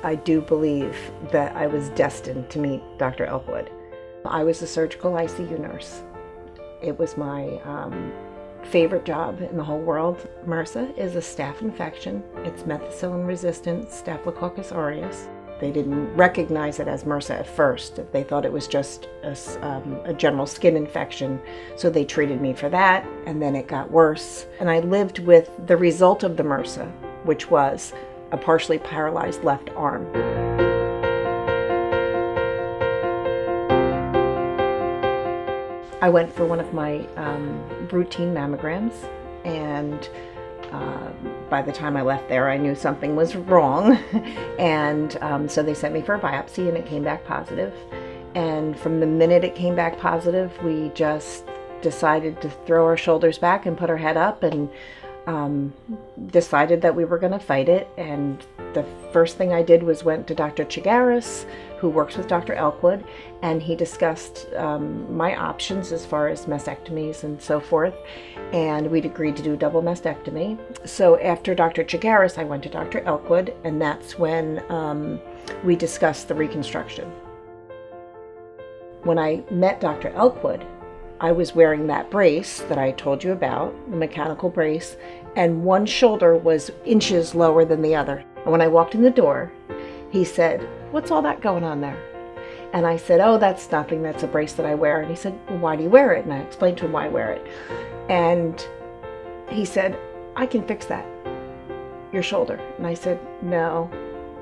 I do believe that I was destined to meet Dr. Elkwood. I was a surgical ICU nurse. It was my favorite job in the whole world. MRSA is a staph infection. It's methicillin-resistant Staphylococcus aureus. They didn't recognize it as MRSA at first. They thought it was just a general skin infection, so they treated me for that, and then it got worse. And I lived with the result of the MRSA, which was a partially paralyzed left arm. I went for one of my routine mammograms, and by the time I left there, I knew something was wrong. And so they sent me for a biopsy, and it came back positive. And from the minute it came back positive, we just decided to throw our shoulders back and put our head up, and decided that we were going to fight it. And the first thing I did was went to Dr. Chigaris, who works with Dr. Elkwood, and he discussed my options as far as mastectomies and so forth, and we'd agreed to do double mastectomy. So after Dr. Chigaris, I went to Dr. Elkwood, and that's when we discussed the reconstruction. When I met Dr. Elkwood, I was wearing that brace that I told you about, the mechanical brace, and one shoulder was inches lower than the other. And when I walked in the door, he said, "What's all that going on there?" And I said, "Oh, that's nothing. That's a brace that I wear." And he said, "Well, why do you wear it?" And I explained to him why I wear it. And he said, "I can fix that, your shoulder." And I said, "No,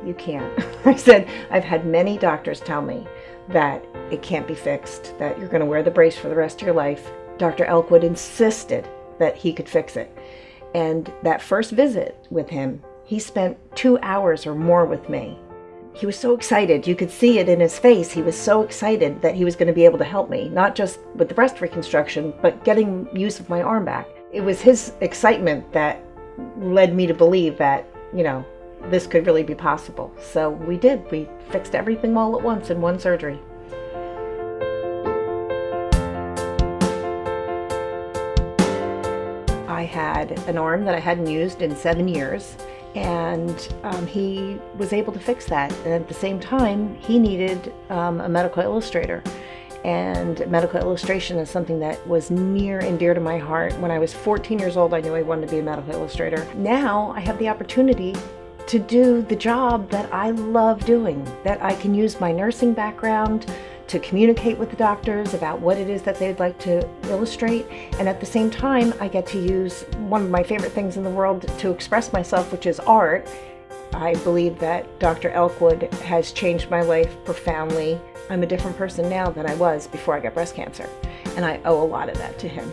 you can't." I said, "I've had many doctors tell me that it can't be fixed, that you're going to wear the brace for the rest of your life." Dr. Elkwood insisted that he could fix it. And that first visit with him, he spent 2 hours or more with me. He was so excited. You could see it in his face. He was so excited that he was going to be able to help me, not just with the breast reconstruction, but getting use of my arm back. It was his excitement that led me to believe that, this could really be possible. So we did. We fixed everything all at once in one surgery. I had an arm that I hadn't used in 7 years, and he was able to fix that. And at the same time, he needed a medical illustrator. And medical illustration is something that was near and dear to my heart. When I was 14 years old, I knew I wanted to be a medical illustrator. Now I have the opportunity to do the job that I love doing, that I can use my nursing background to communicate with the doctors about what it is that they'd like to illustrate. And at the same time, I get to use one of my favorite things in the world to express myself, which is art. I believe that Dr. Elkwood has changed my life profoundly. I'm a different person now than I was before I got breast cancer, and I owe a lot of that to him.